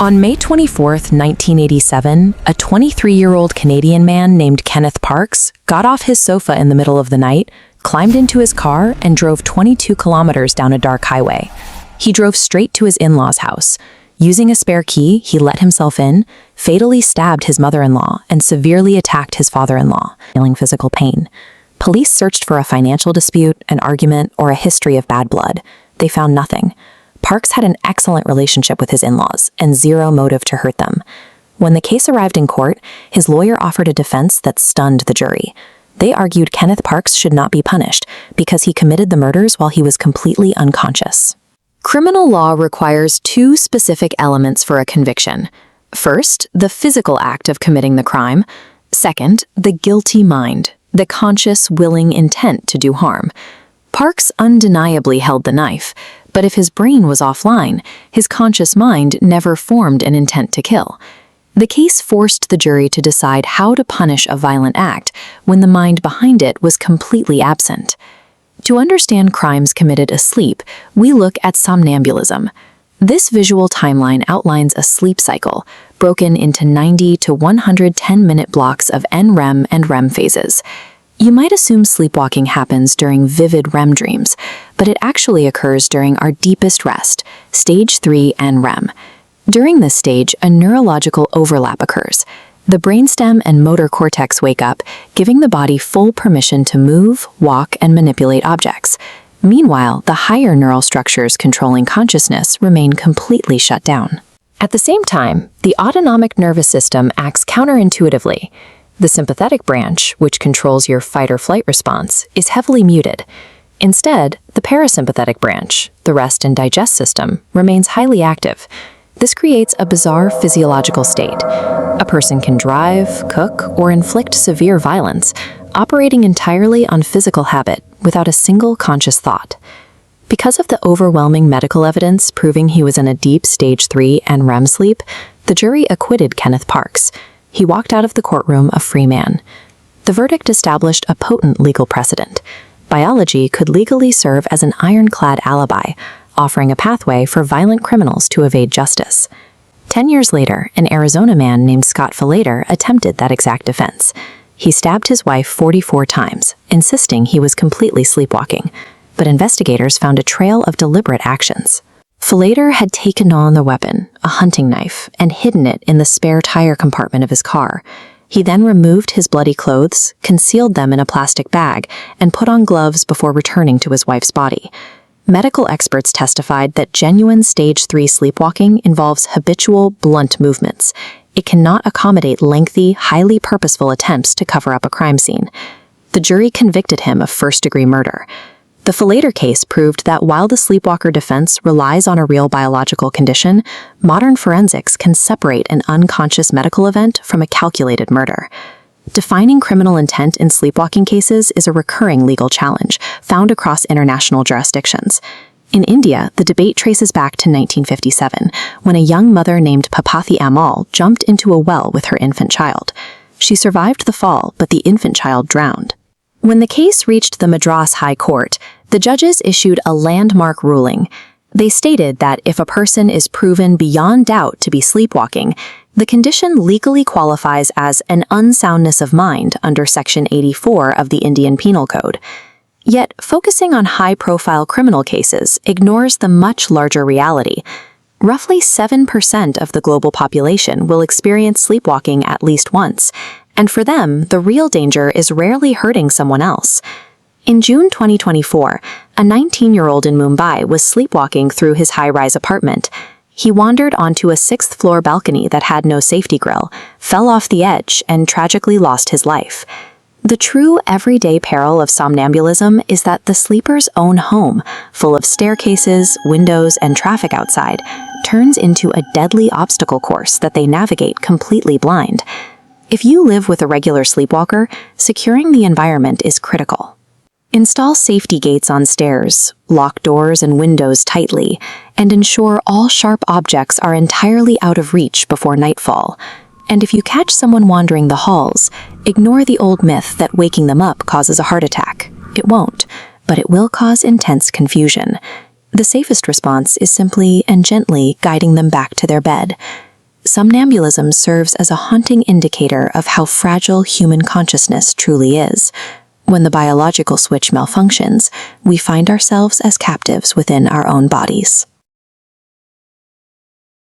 On May 24, 1987, a 23-year-old Canadian man named Kenneth Parks got off his sofa in the middle of the night, climbed into his car, and drove 22 kilometers down a dark highway. He drove straight to his in-laws' house. Using a spare key, he let himself in, fatally stabbed his mother-in-law, and severely attacked his father-in-law, feeling physical pain. Police searched for a financial dispute, an argument, or a history of bad blood. They found nothing. Parks had an excellent relationship with his in-laws and zero motive to hurt them. When the case arrived in court, his lawyer offered a defense that stunned the jury. They argued Kenneth Parks should not be punished because he committed the murders while he was completely unconscious. Criminal law requires two specific elements for a conviction. First, the physical act of committing the crime. Second, the guilty mind, the conscious, willing intent to do harm. Parks undeniably held the knife, but if his brain was offline, his conscious mind never formed an intent to kill. The case forced the jury to decide how to punish a violent act when the mind behind it was completely absent. To understand crimes committed asleep, we look at somnambulism. This visual timeline outlines a sleep cycle, broken into 90 to 110-minute blocks of NREM and REM phases. You might assume sleepwalking happens during vivid REM dreams, but it actually occurs during our deepest rest, stage 3 NREM. During this stage, a neurological overlap occurs. The brainstem and motor cortex wake up, giving the body full permission to move, walk, and manipulate objects. Meanwhile, the higher neural structures controlling consciousness remain completely shut down. At the same time, the autonomic nervous system acts counterintuitively. The sympathetic branch, which controls your fight-or-flight response, is heavily muted. Instead, the parasympathetic branch, the rest and digest system, remains highly active. This creates a bizarre physiological state. A person can drive, cook, or inflict severe violence, operating entirely on physical habit without a single conscious thought. Because of the overwhelming medical evidence proving he was in a deep stage 3 NREM sleep, the jury acquitted Kenneth Parks. He walked out of the courtroom a free man. The verdict established a potent legal precedent. Biology could legally serve as an ironclad alibi, offering a pathway for violent criminals to evade justice. 10 years later, an Arizona man named Scott Falater attempted that exact defense. He stabbed his wife 44 times, insisting he was completely sleepwalking, but investigators found a trail of deliberate actions. Falater had taken on the weapon, a hunting knife, and hidden it in the spare tire compartment of his car. He then removed his bloody clothes, concealed them in a plastic bag, and put on gloves before returning to his wife's body. Medical experts testified that genuine stage 3 sleepwalking involves habitual, blunt movements. It cannot accommodate lengthy, highly purposeful attempts to cover up a crime scene. The jury convicted him of first-degree murder. The Falater case proved that while the sleepwalker defense relies on a real biological condition, modern forensics can separate an unconscious medical event from a calculated murder. Defining criminal intent in sleepwalking cases is a recurring legal challenge found across international jurisdictions. In India, the debate traces back to 1957, when a young mother named Papathi Amal jumped into a well with her infant child. She survived the fall, but the infant child drowned. When the case reached the Madras High Court, the judges issued a landmark ruling. They stated that if a person is proven beyond doubt to be sleepwalking, the condition legally qualifies as an unsoundness of mind under Section 84 of the Indian Penal Code. Yet, focusing on high-profile criminal cases ignores the much larger reality. Roughly 7% of the global population will experience sleepwalking at least once, and for them, the real danger is rarely hurting someone else. In June 2024, a 19-year-old in Mumbai was sleepwalking through his high-rise apartment. He wandered onto a 6th-floor balcony that had no safety grill, fell off the edge, and tragically lost his life. The true everyday peril of somnambulism is that the sleeper's own home, full of staircases, windows, and traffic outside, turns into a deadly obstacle course that they navigate completely blind. If you live with a regular sleepwalker, securing the environment is critical. Install safety gates on stairs, lock doors and windows tightly, and ensure all sharp objects are entirely out of reach before nightfall. And if you catch someone wandering the halls, ignore the old myth that waking them up causes a heart attack. It won't, but it will cause intense confusion. The safest response is simply and gently guiding them back to their bed. Somnambulism serves as a haunting indicator of how fragile human consciousness truly is. When the biological switch malfunctions, we find ourselves as captives within our own bodies.